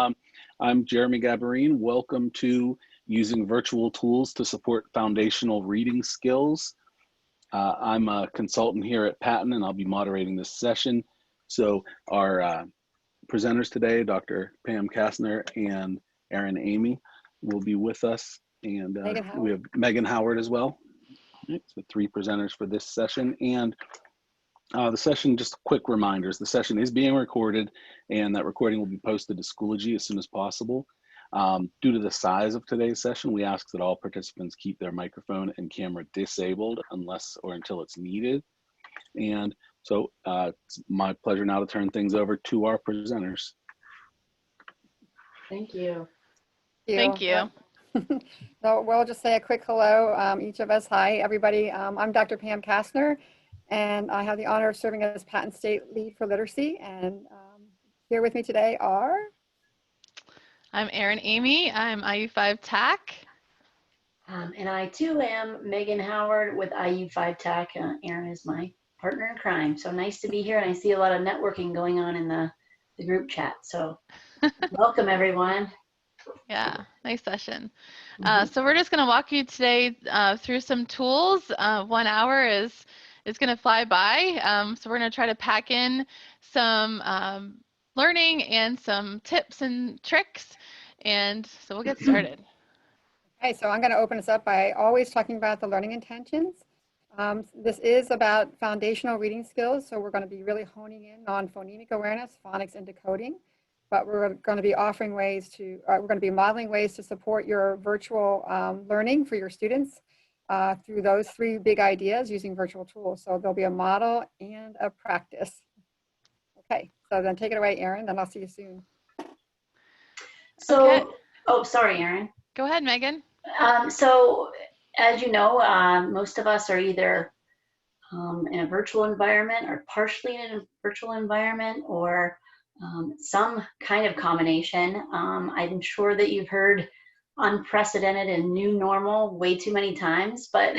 I'm Jeremy Gabarine. Welcome to Using Virtual Tools to Support Foundational Reading Skills. I'm a consultant here at Patton, and I'll be moderating this session. So our presenters today, Dr. Pam Kastner and Erin Amy, will be with us, and we have Megan Howard as well. Right, so 3 presenters for this session. And the session, just quick reminders, the session is being recorded, and that recording will be posted to Schoology as soon as possible. Due to the size of today's session, we ask that all participants keep their microphone and camera disabled unless or until it's needed. And so it's my pleasure now to turn things over to our presenters. Thank you. Thank you. So we'll just say a quick hello, each of us. Hi, everybody. I'm Dr. Pam Kastner, and I have the honor of serving as Patton State Lead for Literacy. And here with me today are... I'm Erin Amy. I'm IU5 TAC. And I too am Megan Howard with IU5 TAC. Erin is my partner in crime. So nice to be here, and I see a lot of networking going on in the group chat. So welcome, everyone. Yeah, nice session. So we're just going to walk you today through some tools. 1 hour is going to fly by. So we're going to try to pack in some learning and some tips and tricks. And so we'll get started. Okay, so I'm going to open us up by always talking about the learning intentions. This is about foundational reading skills. So we're going to be really honing in on phonemic awareness, phonics, and decoding. But we're going to be offering ways to, we're going to be modeling ways to support your virtual learning for your students through those 3 big ideas using virtual tools. So there'll be a model and a practice. Okay, so then take it away, Erin, then I'll see you soon. So, okay. Oh, sorry, Erin. Go ahead, Megan. So as you know, most of us are either in a virtual environment or partially in a virtual environment, or some kind of combination. I'm sure that you've heard unprecedented and new normal way too many times, but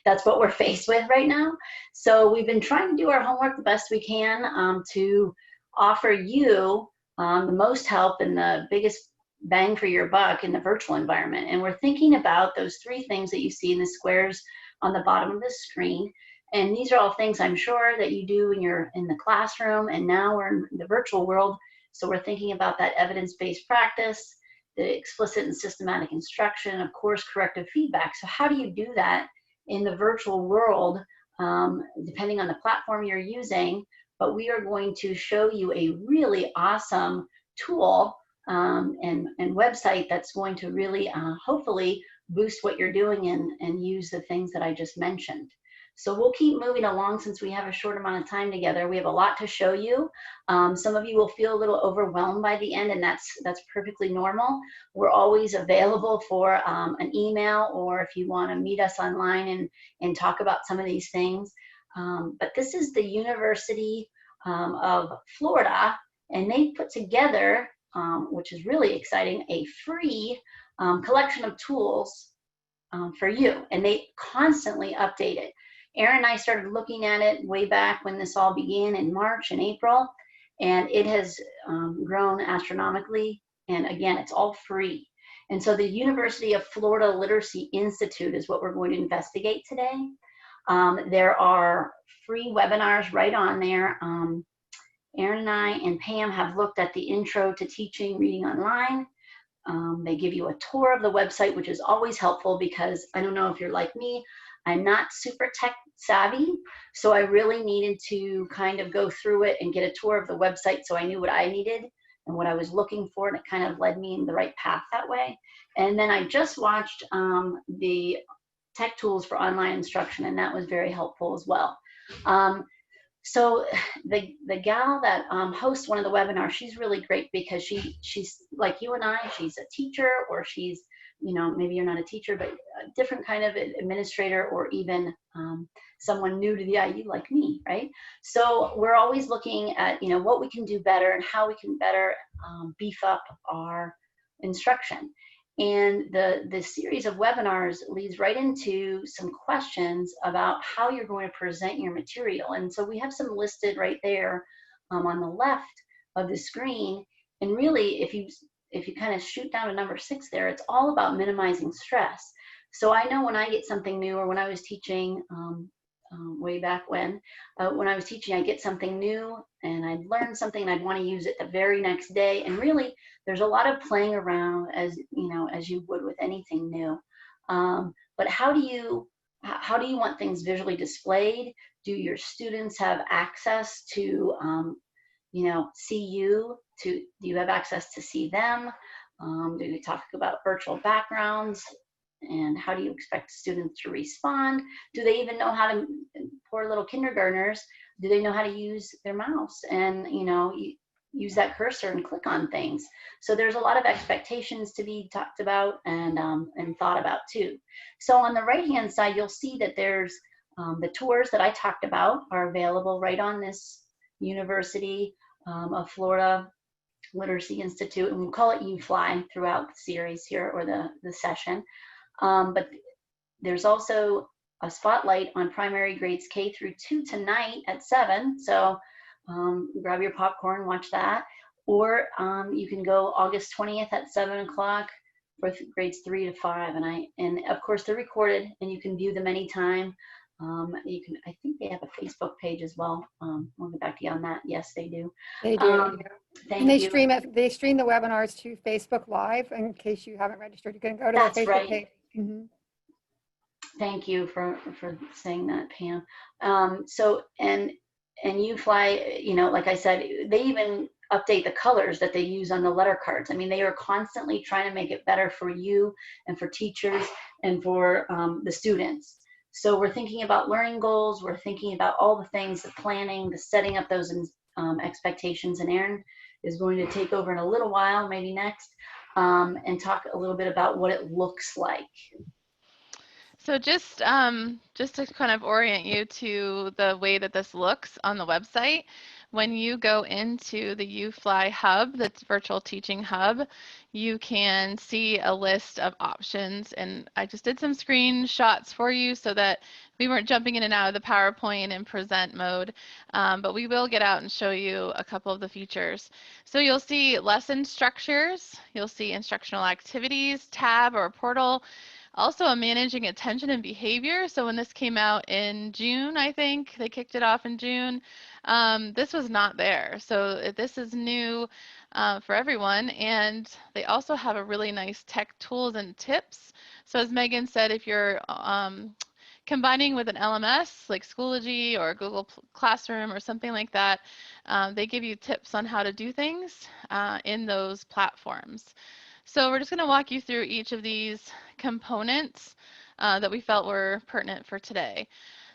that's what we're faced with right now. So we've been trying to do our homework the best we can to offer you the most help and the biggest bang for your buck in the virtual environment. And we're thinking about those 3 things that you see in the squares on the bottom of the screen. And these are all things I'm sure that you do when you're in the classroom, and now we're in the virtual world. So we're thinking about that evidence-based practice, the explicit and systematic instruction, of course, corrective feedback. So how do you do that in the virtual world, depending on the platform you're using? But we are going to show you a really awesome tool and website that's going to really hopefully boost what you're doing and use the things that I just mentioned. So we'll keep moving along since we have a short amount of time together. We have a lot to show you. Some of you will feel a little overwhelmed by the end, and that's perfectly normal. We're always available for an email, or if you want to meet us online and talk about some of these things. But this is the University of Florida, and they put together, which is really exciting, a free collection of tools for you, and they constantly update it. Erin and I started looking at it way back when this all began in March and April, and it has grown astronomically. And again, it's all free. And so the University of Florida Literacy Institute is what we're going to investigate today. There are free webinars right on there. Erin and I and Pam have looked at the Intro to Teaching Reading Online. They give you a tour of the website, which is always helpful because I don't know if you're like me, I'm not super tech savvy, so I really needed to kind of go through it and get a tour of the website so I knew what I needed and what I was looking for, and it kind of led me in the right path that way. And then I just watched the Tech Tools for Online Instruction, and that was very helpful as well. So the gal that hosts one of the webinars, she's really great because she's like you and I, she's a teacher, or she's, you know, maybe you're not a teacher, but a different kind of administrator, or even someone new to the IU like me, right? So we're always looking at, you know, what we can do better and how we can better beef up our instruction. And the series of webinars leads right into some questions about how you're going to present your material. And so we have some listed right there on the left of the screen. And really, if you kind of shoot down to number 6 there, it's all about minimizing stress. So I know when I get something new, or when I was teaching way back when I was teaching, I get something new and I'd learn something and I'd want to use it the very next day. And really, there's a lot of playing around, as you would with anything new. But how do you want things visually displayed? Do your students have access to see you? Do you have access to see them? Do you talk about virtual backgrounds? And how do you expect students to respond? Do they even know how to, poor little kindergartners, do they know how to use their mouse and, use that cursor and click on things? So there's a lot of expectations to be talked about and thought about too. So on the right-hand side, you'll see that there's the tours that I talked about are available right on this University of Florida Literacy Institute, and we call it UFLI throughout the series here, or the session. But there's also a spotlight on primary grades K through 2 tonight at 7. So grab your popcorn, watch that. Or you can go August 20th at 7 o'clock for grades 3 to 5. And of course they're recorded and you can view them anytime. I think they have a Facebook page as well. We'll get back to you on that. Yes, they do. They do. Thank you. They stream the webinars to Facebook Live. In case you haven't registered, you can go to their Facebook page. Mm-hmm. Thank you for saying that, Pam. So and UFLI, like I said, they even update the colors that they use on the letter cards. I mean, they are constantly trying to make it better for you and for teachers and for the students. So we're thinking about learning goals. We're thinking about all the things, the planning, the setting up those expectations. And Erin is going to take over in a little while, maybe next, and talk a little bit about what it looks like. So just to kind of orient you to the way that this looks on the website, when you go into the UFLI hub, that's virtual teaching hub, you can see a list of options. And I just did some screenshots for you so that we weren't jumping in and out of the PowerPoint in present mode, but we will get out and show you a couple of the features. So you'll see lesson structures, you'll see instructional activities, tab or portal, also a managing attention and behavior. So when this came out in June, I think they kicked it off in June, this was not there. So this is new for everyone. And they also have a really nice tech tools and tips. So as Megan said, if you're combining with an LMS like Schoology or Google Classroom or something like that, they give you tips on how to do things in those platforms. So we're just going to walk you through each of these components that we felt were pertinent for today.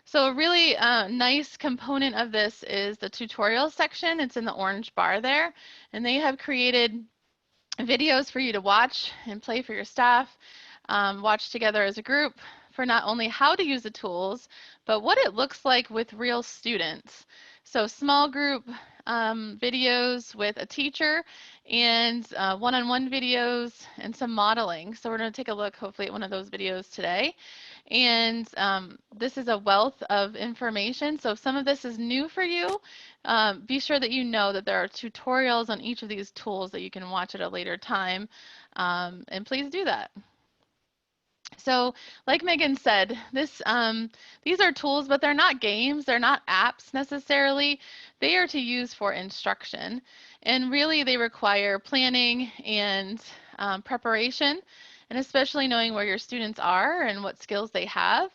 So a really nice component of this is the tutorial section. It's in the orange bar there, and they have created videos for you to watch and play for your staff, watch together as a group for not only how to use the tools, but what it looks like with real students. So small group videos with a teacher and one-on-one videos and some modeling. So we're going to take a look hopefully at one of those videos today. And this is a wealth of information. So if some of this is new for you, be sure that you know that there are tutorials on each of these tools that you can watch at a later time. And please do that. So like Megan said, these are tools, but they're not games. They're not apps necessarily. They are to use for instruction. And really they require planning and preparation, and especially knowing where your students are and what skills they have.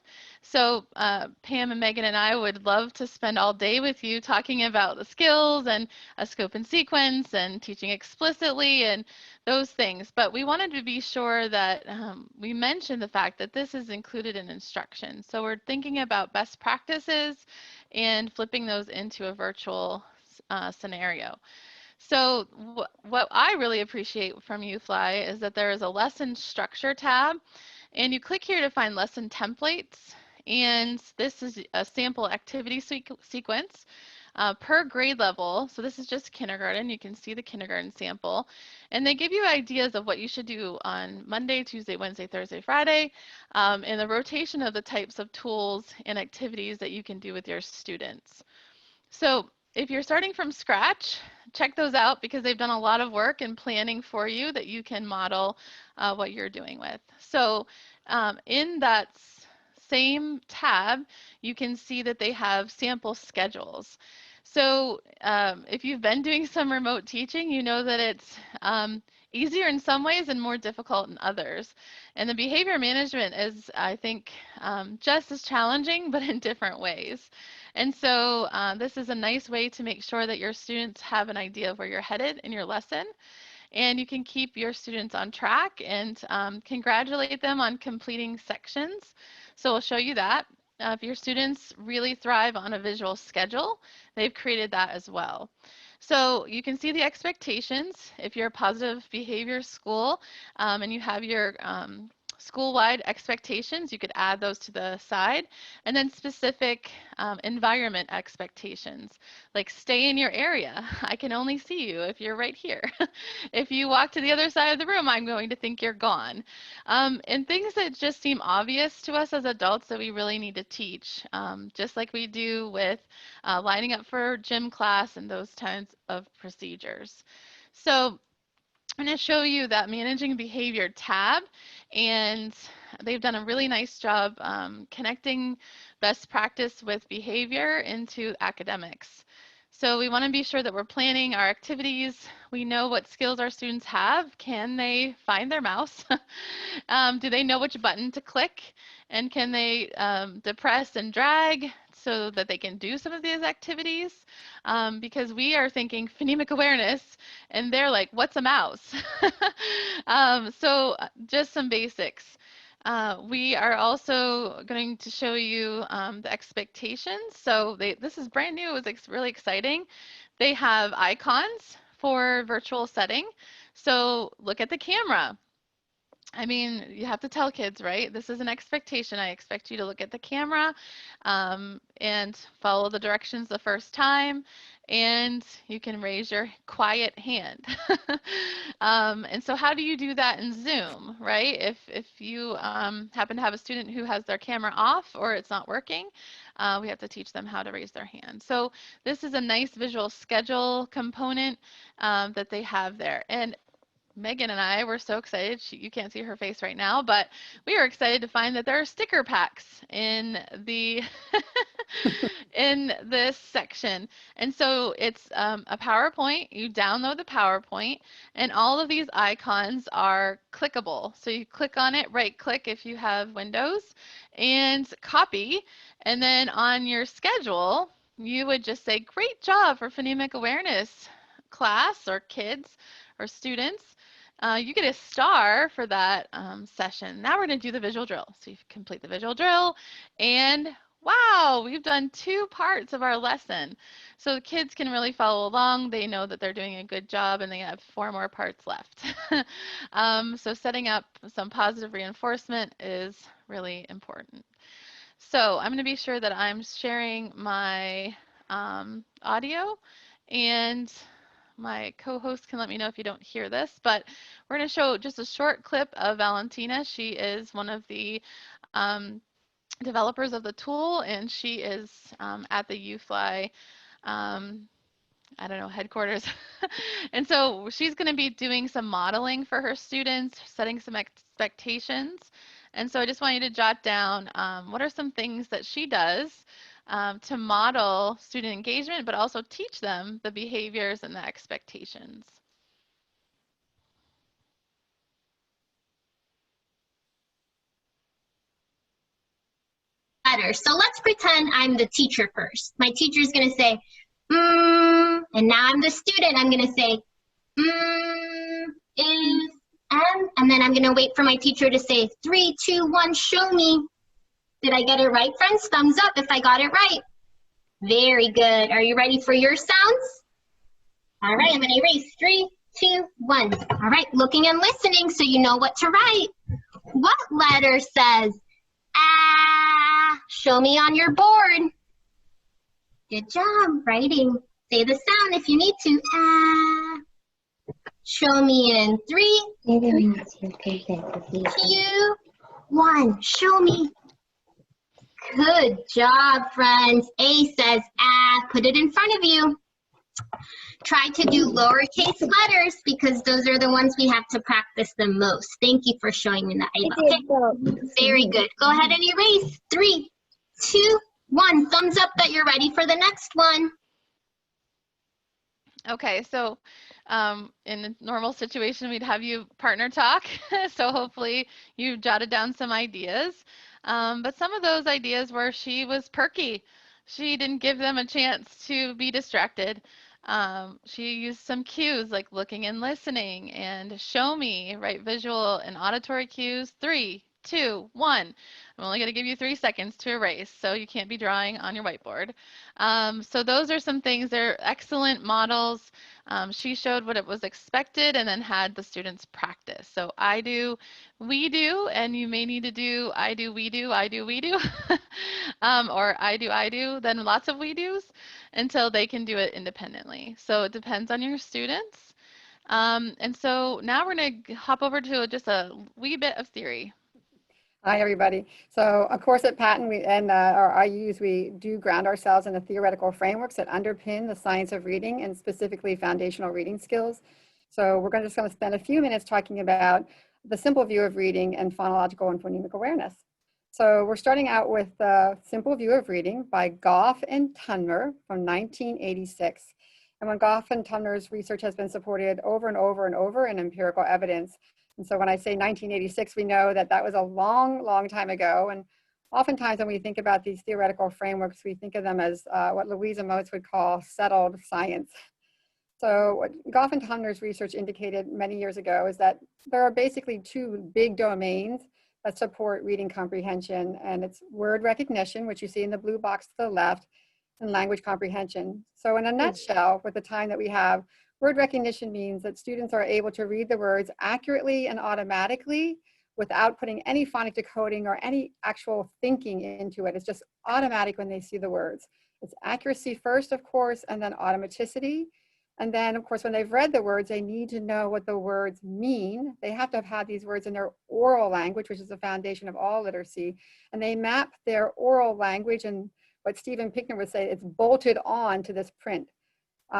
So Pam and Megan and I would love to spend all day with you talking about the skills and a scope and sequence and teaching explicitly and those things. But we wanted to be sure that we mentioned the fact that this is included in instruction. So we're thinking about best practices and flipping those into a virtual scenario. So what I really appreciate from UFLI is that there is a lesson structure tab, and you click here to find lesson templates. And this is a sample activity sequence per grade level. So this is just kindergarten. You can see the kindergarten sample. And they give you ideas of what you should do on Monday, Tuesday, Wednesday, Thursday, Friday, and the rotation of the types of tools and activities that you can do with your students. So if you're starting from scratch, check those out because they've done a lot of work in planning for you that you can model what you're doing with. So in that same tab, you can see that they have sample schedules. So if you've been doing some remote teaching, you know that it's easier in some ways and more difficult in others. And the behavior management is, I think, just as challenging, but in different ways. And so this is a nice way to make sure that your students have an idea of where you're headed in your lesson. And you can keep your students on track and congratulate them on completing sections. So we'll show you that. If your students really thrive on a visual schedule, they've created that as well. So you can see the expectations. If you're a positive behavior school and you have your school-wide expectations, you could add those to the side. And then specific environment expectations, like stay in your area. I can only see you if you're right here. If you walk to the other side of the room, I'm going to think you're gone. And things that just seem obvious to us as adults that we really need to teach, just like we do with lining up for gym class and those kinds of procedures. So I'm going to show you that managing behavior tab, and they've done a really nice job connecting best practice with behavior into academics. So we want to be sure that we're planning our activities. We know what skills our students have. Can they find their mouse? Do they know which button to click? And can they depress and drag so that they can do some of these activities? Because we are thinking phonemic awareness, and they're like, what's a mouse? So just some basics. We are also going to show you the expectations. So this is brand new. It's really exciting. They have icons for virtual setting. So look at the camera. I mean, you have to tell kids, right? This is an expectation. I expect you to look at the camera and follow the directions the first time, and you can raise your quiet hand. And so how do you do that in Zoom, right? If you happen to have a student who has their camera off or it's not working, we have to teach them how to raise their hand. So this is a nice visual schedule component that they have there. And Megan and I were so excited. You can't see her face right now, but we were excited to find that there are sticker packs in the in this section. And so it's a PowerPoint. You download the PowerPoint, and all of these icons are clickable. So you click on it, right click if you have Windows, and copy. And then on your schedule, you would just say, great job for phonemic awareness class or kids or students. You get a star for that session. Now we're going to do the visual drill. So you complete the visual drill, and wow, we've done 2 parts of our lesson. So the kids can really follow along. They know that they're doing a good job, and they have 4 more parts left. So setting up some positive reinforcement is really important. So I'm going to be sure that I'm sharing my audio, and my co-host can let me know if you don't hear this, but we're going to show just a short clip of Valentina. She is one of the developers of the tool, and she is at the UFLI, I don't know, headquarters. And so she's going to be doing some modeling for her students, setting some expectations. And so I just want you to jot down what are some things that she does to model student engagement, but also teach them the behaviors and the expectations. So let's pretend I'm the teacher first. My teacher is going to say, and now I'm the student. I'm going to say, is, and then I'm going to wait for my teacher to say, 3, 2, 1, show me. Did I get it right, friends? Thumbs up if I got it right. Very good. Are you ready for your sounds? All right, I'm going to erase 3, 2, 1. All right, looking and listening so you know what to write. What letter says ah? Show me on your board. Good job writing. Say the sound if you need to. Ah. Show me in 3, 2, 1. Show me. Good job, friends. A says ah. Put it in front of you. Try to do lowercase letters because those are the ones we have to practice the most. Thank you for showing me that, Ava. Okay. Very good. Go ahead and erase. 3, 2, 1. Thumbs up that you're ready for the next one. Okay, so in a normal situation, we'd have you partner talk. So hopefully you jotted down some ideas. But some of those ideas were she was perky. She didn't give them a chance to be distracted. She used some cues like looking and listening and show me, right? Visual and auditory cues. 3, 2, 1. I'm only going to give you 3 seconds to erase, so you can't be drawing on your whiteboard. So those are some things. They're excellent models. She showed what it was expected and then had the students practice. So I do, we do, and you may need to do I do, we do, I do, we do, or I do, then lots of we do's until they can do it independently. So it depends on your students. And so now we're going to hop over to just a wee bit of theory. Hi, everybody. So, of course, at Patent our IUs, we do ground ourselves in the theoretical frameworks that underpin the science of reading and specifically foundational reading skills. So we're just going to spend a few minutes talking about the simple view of reading and phonological and phonemic awareness. So we're starting out with the Simple View of Reading by Goff and Tunmer from 1986. And when Goff and Tunmer's research has been supported over and over and over in empirical evidence. And so when I say 1986, we know that that was a long, long time ago. And oftentimes when we think about these theoretical frameworks, we think of them as what Louisa Moats would call settled science. So what Goff and Tunmer's research indicated many years ago is that there are basically 2 big domains that support reading comprehension, and it's word recognition, which you see in the blue box to the left, and language comprehension. So in a nutshell, with the time that we have, word recognition means that students are able to read the words accurately and automatically without putting any phonic decoding or any actual thinking into it. It's just automatic when they see the words. It's accuracy first, of course, and then automaticity. And then, of course, when they've read the words, they need to know what the words mean. They have to have had these words in their oral language, which is the foundation of all literacy. And they map their oral language, and what Stephen Pickner would say, it's bolted on to this print.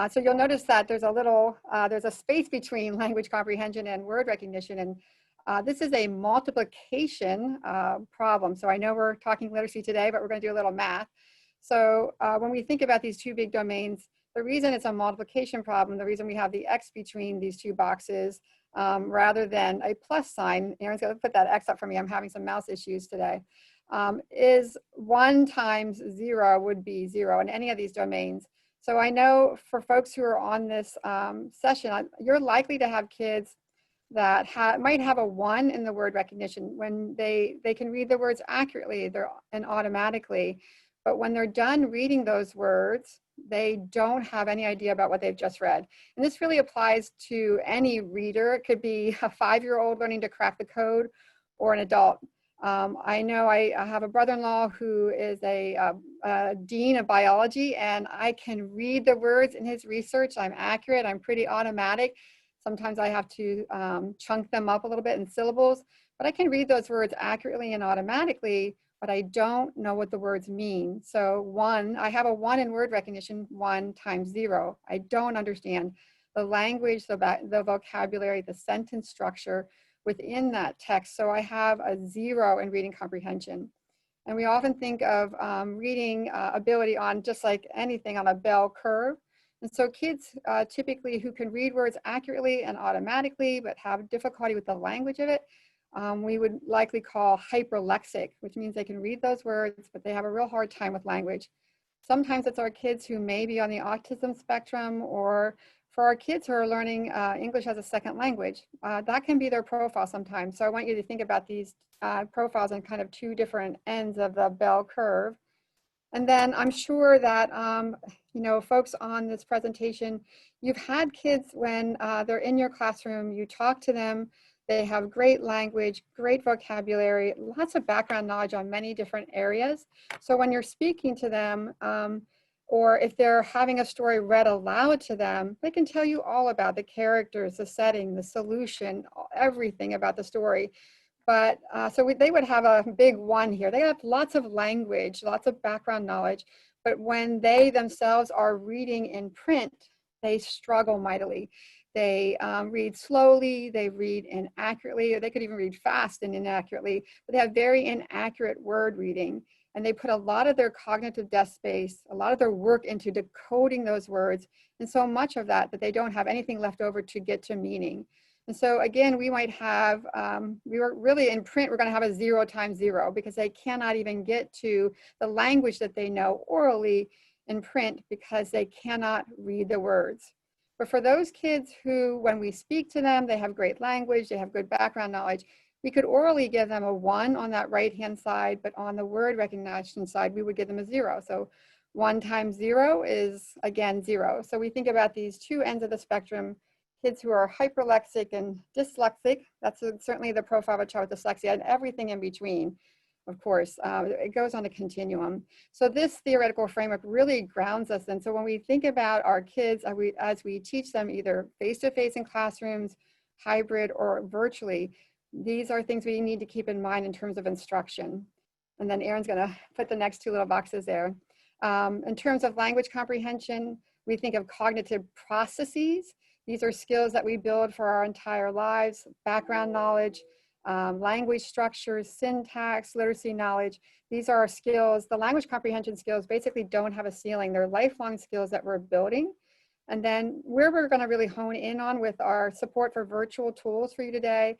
So you'll notice that there's a space between language comprehension and word recognition. And this is a multiplication problem. So I know we're talking literacy today, but we're going to do a little math. So when we think about these 2 big domains, the reason it's a multiplication problem, the reason we have the X between these 2 boxes rather than a plus sign, Erin's going to put that X up for me, I'm having some mouse issues today, is 1 times 0 would be 0 in any of these domains. So I know for folks who are on this session, you're likely to have kids that might have a 1 in the word recognition when they can read the words accurately and automatically. But when they're done reading those words, they don't have any idea about what they've just read. And this really applies to any reader. It could be a 5-year-old learning to crack the code or an adult. I know I have a brother-in-law who is a dean of biology, and I can read the words in his research. I'm accurate, I'm pretty automatic. Sometimes I have to chunk them up a little bit in syllables, but I can read those words accurately and automatically, but I don't know what the words mean. So I have a 1 in word recognition, 1 times 0. I don't understand the language, the vocabulary, the sentence structure within that text. So I have a 0 in reading comprehension. And we often think of reading ability on just like anything on a bell curve. And so kids typically who can read words accurately and automatically, but have difficulty with the language of it, we would likely call hyperlexic, which means they can read those words, but they have a real hard time with language. Sometimes it's our kids who may be on the autism spectrum, or for our kids who are learning English as a second language. That can be their profile sometimes. So I want you to think about these profiles in kind of 2 different ends of the bell curve. And then I'm sure that, folks on this presentation, you've had kids when they're in your classroom, you talk to them, they have great language, great vocabulary, lots of background knowledge on many different areas. So when you're speaking to them, or if they're having a story read aloud to them, they can tell you all about the characters, the setting, the solution, everything about the story. But they would have a big 1 here. They have lots of language, lots of background knowledge, but when they themselves are reading in print, they struggle mightily. They read slowly, they read inaccurately, or they could even read fast and inaccurately, but they have very inaccurate word reading. And they put a lot of their cognitive desk space, a lot of their work into decoding those words, and so much of that they don't have anything left over to get to meaning. And so again, we might have, we were really in print, we're going to have a 0 times 0 because they cannot even get to the language that they know orally in print because they cannot read the words. But for those kids who, when we speak to them, they have great language, they have good background knowledge, we could orally give them a 1 on that right-hand side, but on the word recognition side, we would give them a 0. So 1 times 0 is, again, 0. So we think about these two ends of the spectrum, kids who are hyperlexic and dyslexic. That's certainly the profile of a child with dyslexia, and everything in between, of course. It goes on a continuum. So this theoretical framework really grounds us. And so when we think about our kids, as we teach them either face-to-face in classrooms, hybrid, or virtually, these are things we need to keep in mind in terms of instruction. And then Erin's going to put the next two little boxes there. In terms of language comprehension, we think of cognitive processes. These are skills that we build for our entire lives: background knowledge, language structures, syntax, literacy knowledge. These are our skills. The language comprehension skills basically don't have a ceiling. They're lifelong skills that we're building. And then where we're going to really hone in on with our support for virtual tools for you today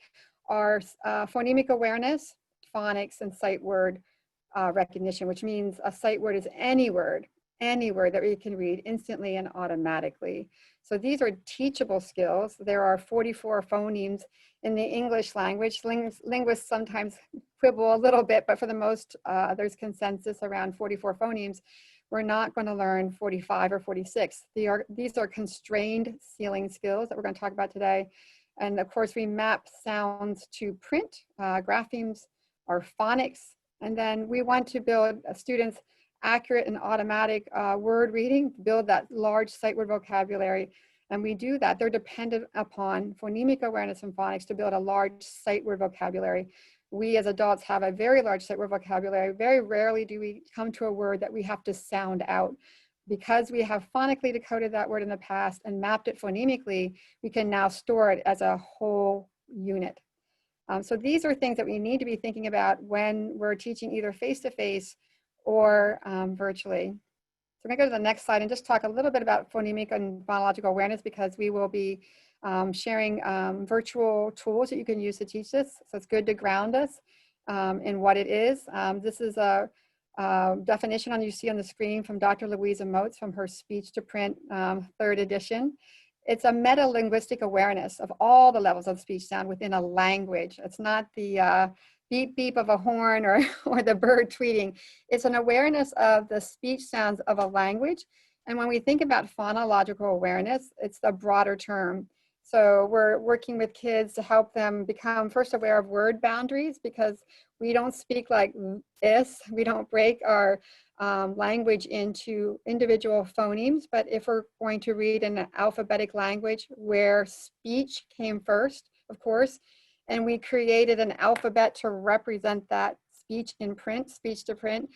are phonemic awareness, phonics, and sight word recognition, which means a sight word is any word that we can read instantly and automatically. So these are teachable skills. There are 44 phonemes in the English language. Linguists sometimes quibble a little bit, but for the most, there's consensus around 44 phonemes. We're not going to learn 45 or 46. These are constrained ceiling skills that we're going to talk about today. And of course, we map sounds to print. Graphemes are phonics. And then we want to build students accurate and automatic word reading, build that large sight word vocabulary. And we do that. They're dependent upon phonemic awareness and phonics to build a large sight word vocabulary. We as adults have a very large sight word vocabulary. Very rarely do we come to a word that we have to sound out. Because we have phonically decoded that word in the past and mapped it phonemically, we can now store it as a whole unit. So these are things that we need to be thinking about when we're teaching either face-to-face or virtually. So I'm going to go to the next slide and just talk a little bit about phonemic and phonological awareness, because we will be sharing virtual tools that you can use to teach this. So it's good to ground us in what it is. This is a definition you see on the screen from Dr. Louisa Moats from her Speech to Print 3rd edition. It's a meta-linguistic awareness of all the levels of speech sound within a language. It's not the beep beep of a horn or the bird tweeting. It's an awareness of the speech sounds of a language. And when we think about phonological awareness, it's the broader term. So we're working with kids to help them become first aware of word boundaries, because we don't speak like this. We don't break our language into individual phonemes. But if we're going to read in an alphabetic language where speech came first, of course, and we created an alphabet to represent that speech in print, speech to print,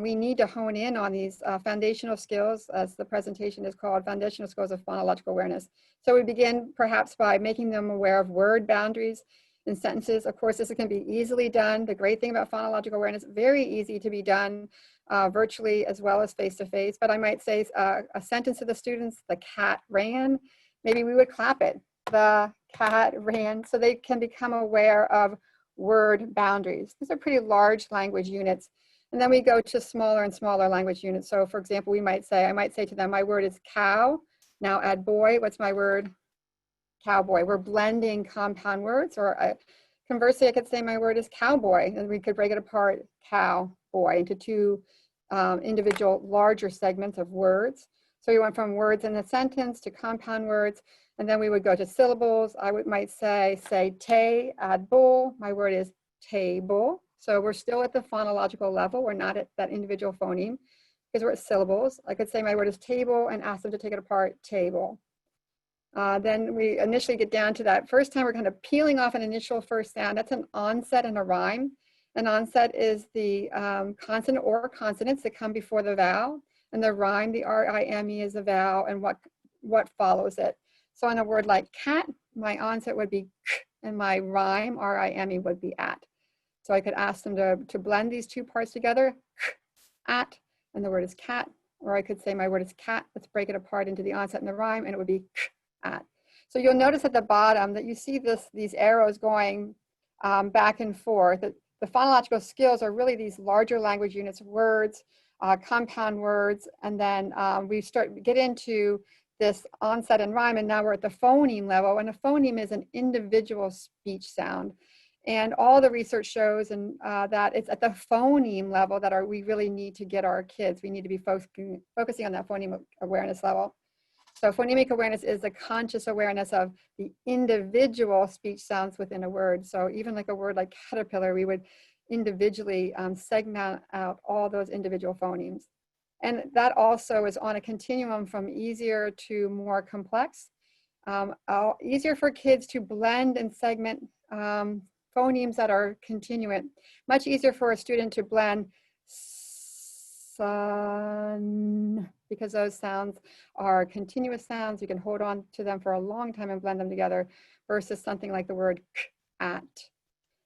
we need to hone in on these foundational skills, as the presentation is called, foundational skills of phonological awareness. So we begin perhaps by making them aware of word boundaries in sentences. Of course, this can be easily done. The great thing about phonological awareness, very easy to be done virtually as well as face-to-face. But I might say a sentence to the students: the cat ran. Maybe we would clap it. The cat ran, so they can become aware of word boundaries. These are pretty large language units. And then we go to smaller and smaller language units. So for example, I might say to them, my word is cow. Now add boy. What's my word? Cowboy. We're blending compound words. Or conversely, I could say my word is cowboy, and we could break it apart, cow, boy, into two individual larger segments of words. So we went from words in a sentence to compound words, and then we would go to syllables. Might say tay, add bull. My word is table. So we're still at the phonological level. We're not at that individual phoneme because we're at syllables. I could say my word is table and ask them to take it apart, table. Then we initially get down to that first time we're kind of peeling off an initial first sound. That's an onset and a rhyme. An onset is the consonant or consonants that come before the vowel. And the rhyme, the R-I-M-E, is a vowel, and what what follows it. So on a word like cat, my onset would be k, and my rhyme, R-I-M-E, would be at. So I could ask them to blend these two parts together, k, at, and the word is cat. Or I could say my word is cat. Let's break it apart into the onset and the rhyme, and it would be k, at. So you'll notice at the bottom that you see these arrows going back and forth. The phonological skills are really these larger language units, words, compound words, and then we get into this onset and rhyme, and now we're at the phoneme level, and a phoneme is an individual speech sound. And all the research shows that it's at the phoneme level that we really need to get our kids. We need to be focusing on that phoneme awareness level. So phonemic awareness is the conscious awareness of the individual speech sounds within a word. So even like a word like caterpillar, we would individually segment out all those individual phonemes. And that also is on a continuum from easier to more complex. Easier for kids to blend and segment phonemes that are continuant. Much easier for a student to blend sun, because those sounds are continuous sounds. You can hold on to them for a long time and blend them together, versus something like the word k, at.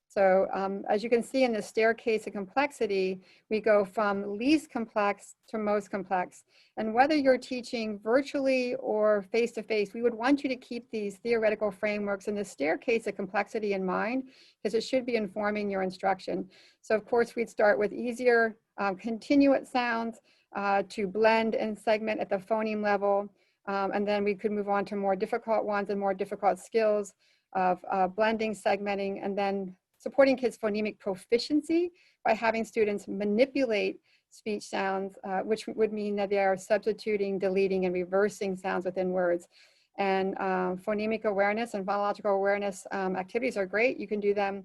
So as you can see in the staircase of complexity, we go from least complex to most complex. And whether you're teaching virtually or face-to-face, we would want you to keep these theoretical frameworks in the staircase of complexity in mind, because it should be informing your instruction. So of course, we'd start with easier continuant sounds to blend and segment at the phoneme level. And then we could move on to more difficult ones and more difficult skills of blending, segmenting, and then supporting kids' phonemic proficiency by having students manipulate speech sounds, which would mean that they are substituting, deleting, and reversing sounds within words. And phonemic awareness and phonological awareness activities are great. You can do them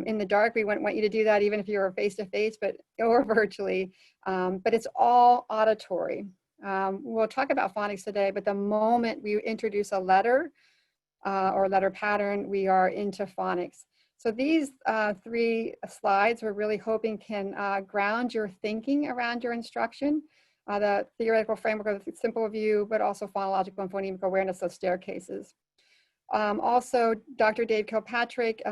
in the dark. We wouldn't want you to do that even if you were face-to-face, or virtually, but it's all auditory. We'll talk about phonics today, but the moment we introduce a letter or letter pattern, we are into phonics. So these 3 slides we're really hoping can ground your thinking around your instruction, the theoretical framework of the simple view, but also phonological and phonemic awareness of staircases. Also, Dr. Dave Kilpatrick,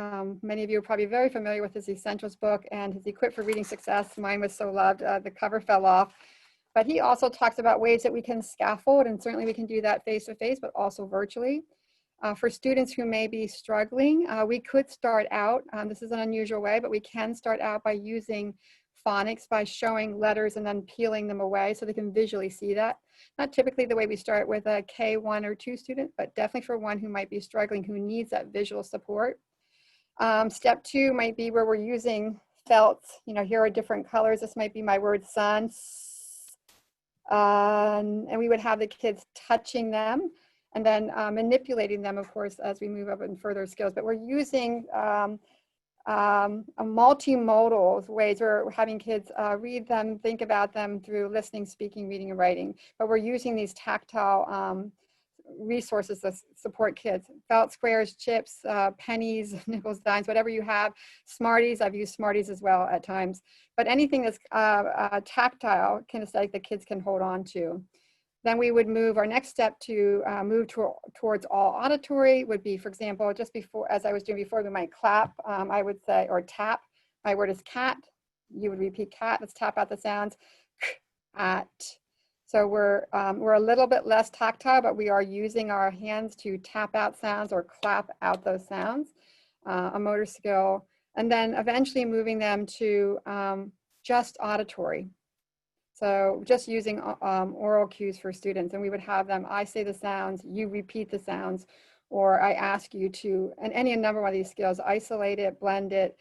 many of you are probably very familiar with his Essentials book and his Equipped for Reading Success. Mine was so loved, the cover fell off. But he also talks about ways that we can scaffold, and certainly we can do that face-to-face, but also virtually. For students who may be struggling, we could start out, this is an unusual way, but we can start out by using phonics by showing letters and then peeling them away so they can visually see that. Not typically the way we start with a K1 or 2 student, but definitely for one who might be struggling, who needs that visual support. Step 2 might be where we're using felts. You know, here are different colors. This might be my word sun. And we would have the kids touching them and then manipulating them, of course, as we move up in further skills. But we're using a multimodal ways. We're having kids read them, think about them through listening, speaking, reading, and writing. But we're using these tactile resources to support kids. Felt, squares, chips, pennies, nickels, dimes, whatever you have. Smarties, I've used Smarties as well at times. But anything that's tactile, kinesthetic, that kids can hold on to. Then we would move, our next step to move towards all auditory would be, for example, just before, as I was doing before, we might clap, I would say, or tap. My word is cat. You would repeat cat. Let's tap out the sounds. At. So we're a little bit less tactile, but we are using our hands to tap out sounds or clap out those sounds, a motor skill. And then eventually moving them to just auditory. So just using oral cues for students, and we would have them, I say the sounds, you repeat the sounds, or I ask you to, and any number of these skills, isolate it, blend it,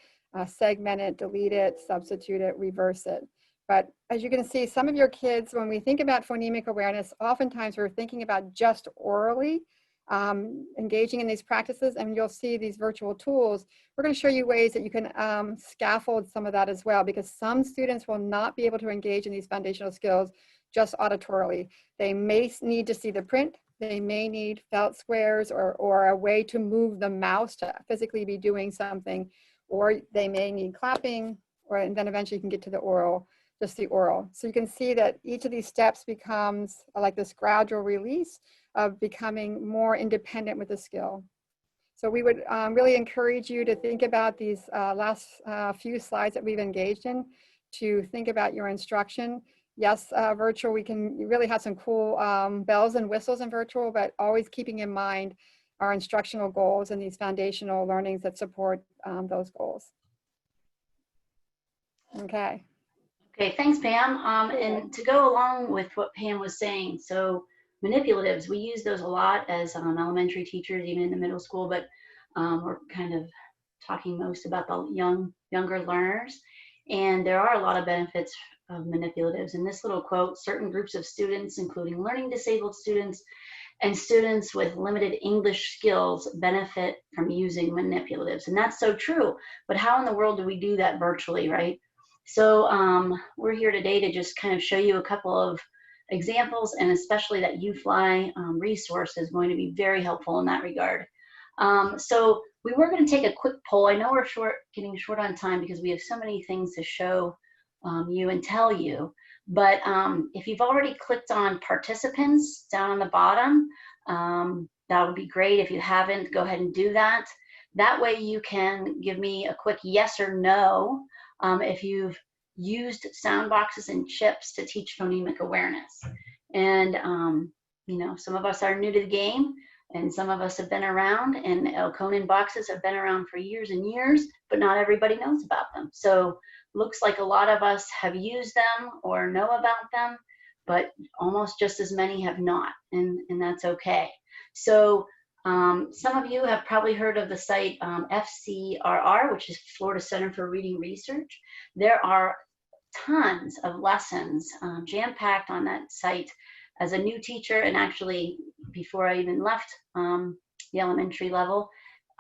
segment it, delete it, substitute it, reverse it. But as you can see, some of your kids, when we think about phonemic awareness, oftentimes we're thinking about just orally engaging in these practices, and you'll see these virtual tools. We're going to show you ways that you can scaffold some of that as well, because some students will not be able to engage in these foundational skills just auditorily. They may need to see the print. They may need felt squares or a way to move the mouse to physically be doing something, or they may need clapping, and then eventually you can get to the oral. just the oral. So you can see that each of these steps becomes like this gradual release of becoming more independent with the skill. So we would really encourage you to think about these last few slides that we've engaged in, to think about your instruction. Yes, virtual, we can really have some cool bells and whistles in virtual, but always keeping in mind our instructional goals and these foundational learnings that support those goals. Okay. Okay, thanks, Pam. And to go along with what Pam was saying, so manipulatives, we use those a lot as elementary teachers, even in the middle school, but we're kind of talking most about the younger learners. And there are a lot of benefits of manipulatives. In this little quote, certain groups of students, including learning disabled students and students with limited English skills, benefit from using manipulatives. And that's so true. But how in the world do we do that virtually, right? So we're here today to just kind of show you a couple of examples, and especially that UFLI resource is going to be very helpful in that regard. So we were going to take a quick poll. I know we're getting short on time because we have so many things to show you and tell you. But if you've already clicked on participants down on the bottom, that would be great. If you haven't, go ahead and do that. That way you can give me a quick yes or no if you've used sound boxes and chips to teach phonemic awareness. And you know, some of us are new to the game, and some of us have been around, and Elkonin boxes have been around for years and years, but not everybody knows about them. So looks like a lot of us have used them or know about them, but almost just as many have not, and that's okay. So some of you have probably heard of the site FCRR, which is Florida Center for Reading Research. There are tons of lessons jam-packed on that site. As a new teacher, and actually before I even left the elementary level,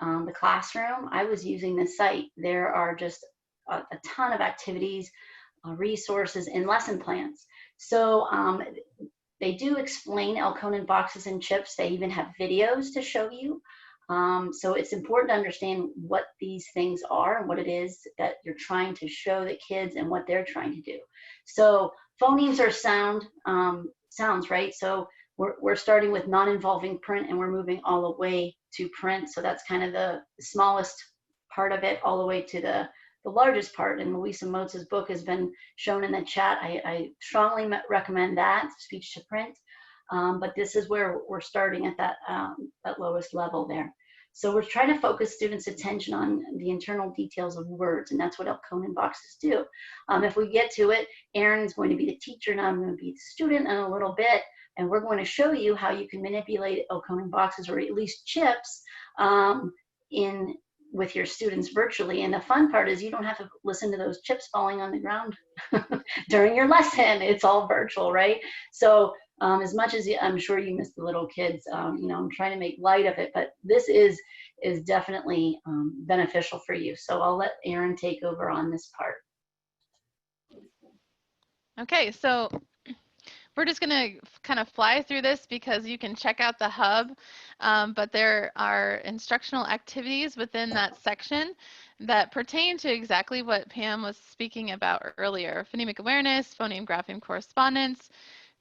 the classroom, I was using this site. There are just a ton of activities, resources, and lesson plans. So they do explain Elkonin boxes and chips. They even have videos to show you. So it's important to understand what these things are and what it is that you're trying to show the kids and what they're trying to do. So phonemes are sounds, right? So we're starting with non-involving print, and we're moving all the way to print. So that's kind of the smallest part of it, all the way to the largest part. And Louisa Motz's book has been shown in the chat. I strongly recommend that, speech to print. But this is where we're starting at that lowest level there. So we're trying to focus students' attention on the internal details of words, and that's what Elkonin boxes do. If we get to it, Erin's going to be the teacher, and I'm going to be the student in a little bit, and we're going to show you how you can manipulate Elkonin boxes, or at least chips, with your students virtually. And the fun part is you don't have to listen to those chips falling on the ground during your lesson. It's all virtual, right? So as much as I'm sure you miss the little kids, you know, I'm trying to make light of it, but this is definitely beneficial for you. So I'll let Erin take over on this part. Okay, so we're just going to kind of fly through this because you can check out the hub, but there are instructional activities within that section that pertain to exactly what Pam was speaking about earlier: phonemic awareness, phoneme-grapheme correspondence,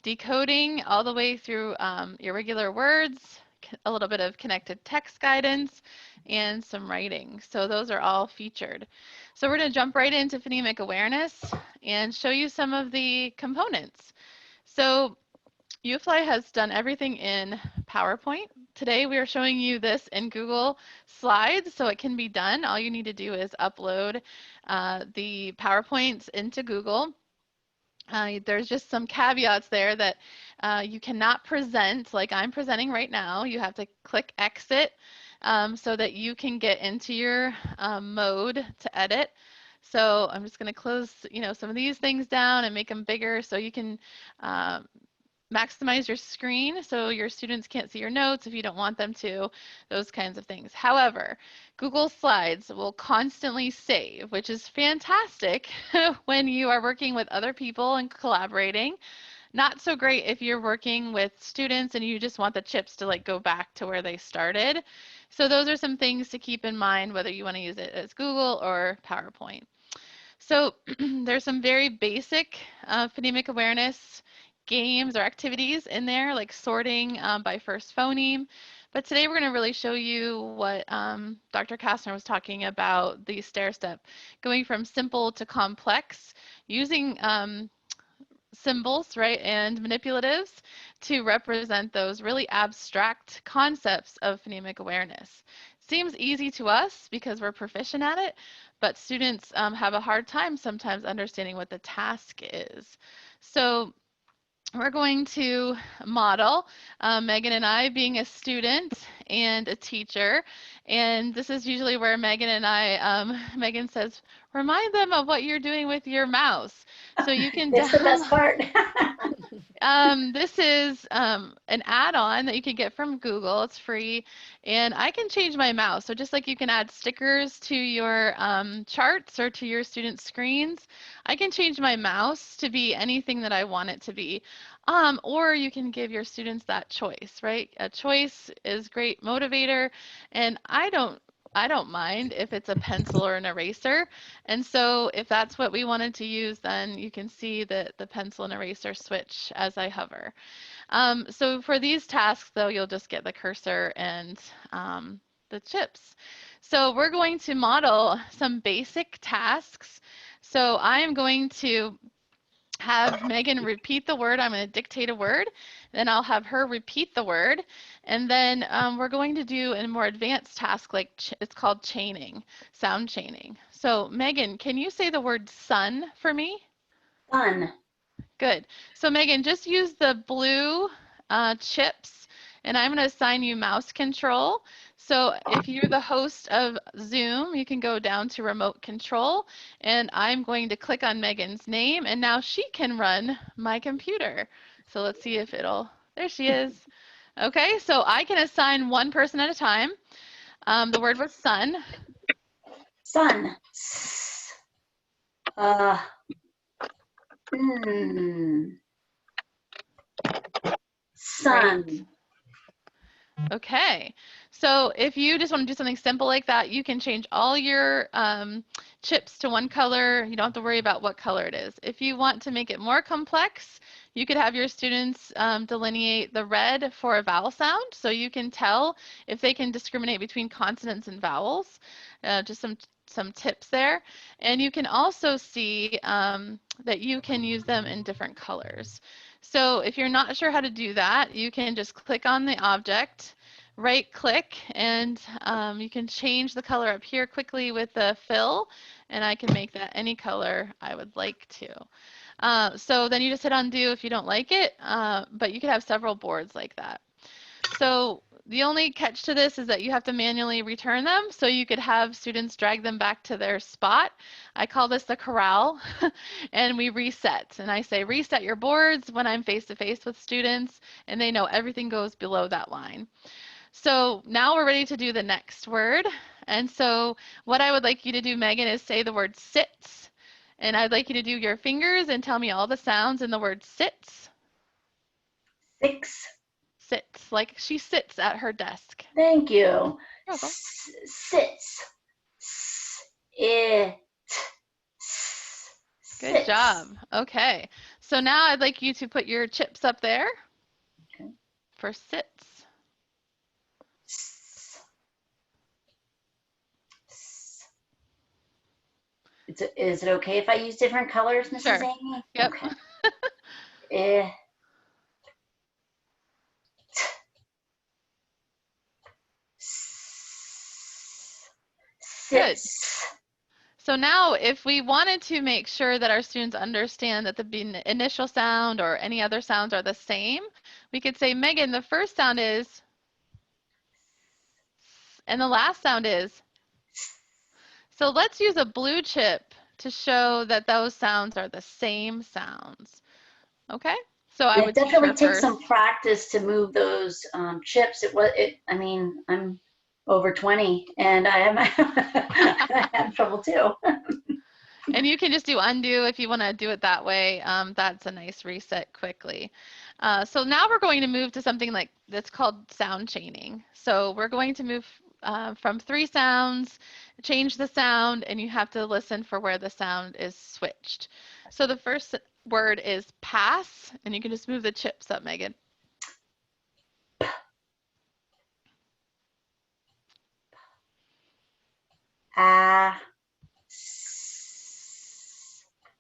decoding, all the way through irregular words, a little bit of connected text guidance, and some writing. So those are all featured. So we're going to jump right into phonemic awareness and show you some of the components. So UFLI has done everything in PowerPoint. Today we are showing you this in Google Slides, so it can be done. All you need to do is upload the PowerPoints into Google. There's just some caveats there that you cannot present like I'm presenting right now. You have to click exit so that you can get into your mode to edit. So I'm just going to close, you know, some of these things down and make them bigger so you can maximize your screen so your students can't see your notes if you don't want them to, those kinds of things. However, Google Slides will constantly save, which is fantastic when you are working with other people and collaborating. Not so great if you're working with students and you just want the chips to like go back to where they started. So those are some things to keep in mind whether you want to use it as Google or PowerPoint. So there's some very basic phonemic awareness games or activities in there, like sorting by first phoneme. But today we're going to really show you what Dr. Kastner was talking about, the stair step, going from simple to complex, using symbols, right, and manipulatives to represent those really abstract concepts of phonemic awareness. Seems easy to us because we're proficient at it, but students have a hard time sometimes understanding what the task is. So we're going to model Megan and I being a student and a teacher. And this is usually where Megan and I, Megan says, remind them of what you're doing with your mouse. So you can It's the best part. This is an add-on that you can get from Google. It's free, and I can change my mouse. So just like you can add stickers to your charts or to your students' screens, I can change my mouse to be anything that I want it to be. Or you can give your students that choice, right? A choice is great motivator, and I don't mind if it's a pencil or an eraser. And so if that's what we wanted to use, then you can see that the pencil and eraser switch as I hover. So for these tasks, though, you'll just get the cursor and the chips. So we're going to model some basic tasks. So I am going to have Megan repeat the word. I'm going to dictate a word, then I'll have her repeat the word, and then we're going to do a more advanced task, like it's called chaining, sound chaining. So Megan, can you say the word sun for me? Fun. Good. So Megan, just use the blue chips, and I'm going to assign you mouse control. So if you're the host of Zoom, you can go down to remote control, and I'm going to click on Megan's name, and now she can run my computer. So let's see if it'll, there she is. Okay, so I can assign one person at a time. The word was sun. Sun. Sun. Great. Okay, so if you just want to do something simple like that, you can change all your chips to one color. You don't have to worry about what color it is. If you want to make it more complex, you could have your students delineate the red for a vowel sound, so you can tell if they can discriminate between consonants and vowels. Just some tips there. And you can also see that you can use them in different colors. So if you're not sure how to do that, you can just click on the object, right click, and you can change the color up here quickly with the fill, and I can make that any color I would like to. So then you just hit undo if you don't like it, but you could have several boards like that. So the only catch to this is that you have to manually return them, so you could have students drag them back to their spot. I call this the corral, and we reset. And I say reset your boards when I'm face-to-face with students, and they know everything goes below that line. So now we're ready to do the next word. And so what I would like you to do, Megan, is say the word sits. And I'd like you to do your fingers and tell me all the sounds in the word sits. 6. Sits, like she sits at her desk. Thank you. You're welcome. Sits. It. Good job. Okay. So now I'd like you to put your chips up there for sits. Is it okay if I use different colors, Mrs. Sure. Amy? Yep. Okay. Good. Sits. So now if we wanted to make sure that our students understand that the initial sound or any other sounds are the same, we could say, Megan, the first sound is, and the last sound is. So let's use a blue chip to show that those sounds are the same sounds. Okay? So I would definitely teach her takes first. some practice to move those chips. I mean, I'm over 20 and I have trouble too. And you can just do undo if you want to do it that way. That's a nice reset quickly. So now we're going to move to something like that's called sound chaining. So we're going to move from 3 sounds, change the sound, and you have to listen for where the sound is switched. So the first word is pass, and you can just move the chips up, Megan.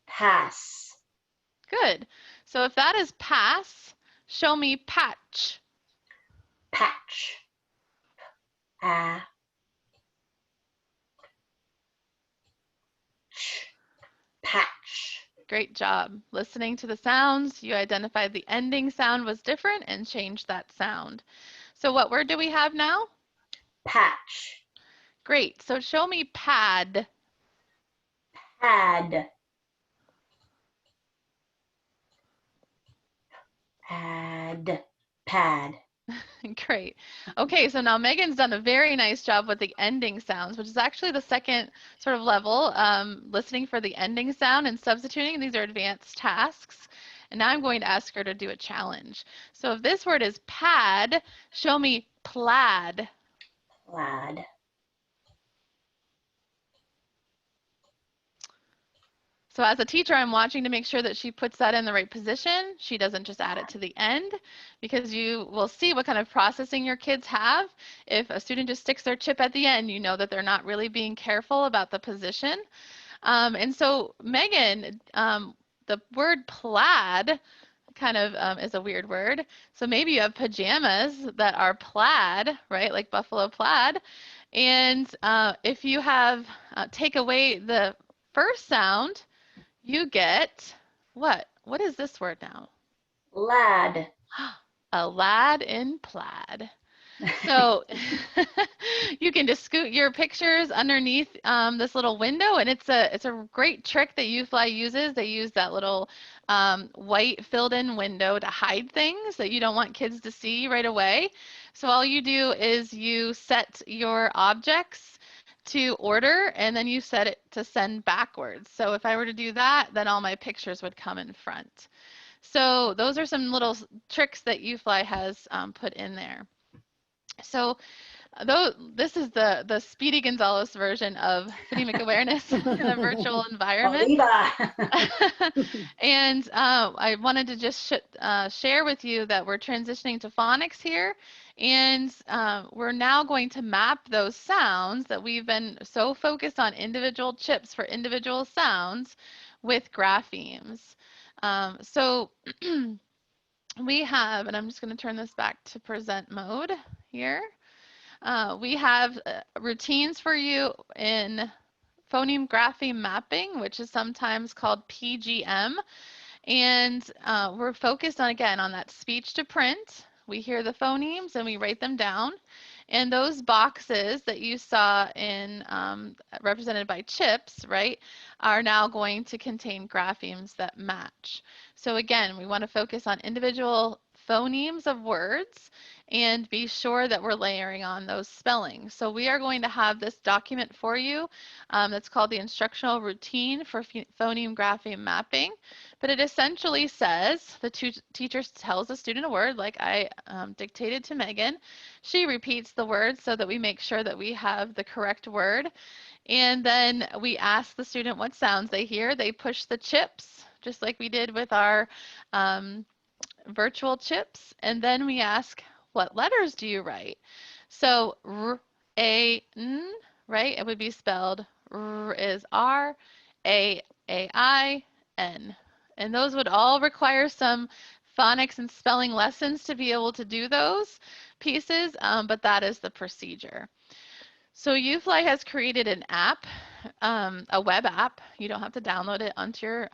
Pass. Good. So if that is pass, show me patch. Patch. Patch. Great job. Listening to the sounds, you identified the ending sound was different and changed that sound. So what word do we have now? Patch. Great. So show me pad. Pad. Pad. Great. Okay, so now Megan's done a very nice job with the ending sounds, which is actually the second sort of level, listening for the ending sound and substituting. These are advanced tasks. And now I'm going to ask her to do a challenge. So if this word is pad, show me plaid. Plaid. So as a teacher, I'm watching to make sure that she puts that in the right position. She doesn't just add it to the end, because you will see what kind of processing your kids have. If a student just sticks their chip at the end, you know that they're not really being careful about the position. And so Megan, the word plaid kind of is a weird word. So maybe you have pajamas that are plaid, right? Like buffalo plaid. And if you have take away the first sound, you get what? What is this word now? Lad. A lad in plaid. So you can just scoot your pictures underneath this little window, and it's a great trick that UFLI uses. They use that little white filled-in window to hide things that you don't want kids to see right away. So all you do is you set your objects to order, and then you set it to send backwards. So if I were to do that, then all my pictures would come in front. So those are some little tricks that UFLI has put in there. So though this is the Speedy Gonzalez version of phonemic awareness in a virtual environment. And I wanted to just share with you that we're transitioning to phonics here. And we're now going to map those sounds that we've been so focused on individual chips for individual sounds with graphemes. So we have, and I'm just going to turn this back to present mode here. We have routines for you in phoneme-grapheme mapping, which is sometimes called PGM. And we're focused on, again, on that speech to print. We hear the phonemes and we write them down. And those boxes that you saw in represented by chips, right, are now going to contain graphemes that match. So again, we want to focus on individual phonemes of words and be sure that we're layering on those spellings. So we are going to have this document for you that's called the Instructional Routine for Phoneme-grapheme Mapping. But it essentially says the teacher tells the student a word, like I dictated to Megan. She repeats the word so that we make sure that we have the correct word. And then we ask the student what sounds they hear. They push the chips, just like we did with our virtual chips. And then we ask, what letters do you write? So R, A, N, right? It would be spelled R is R, A, I, N. And those would all require some phonics and spelling lessons to be able to do those pieces, but that is the procedure. So UFLI has created an app, a web app. You don't have to download it onto your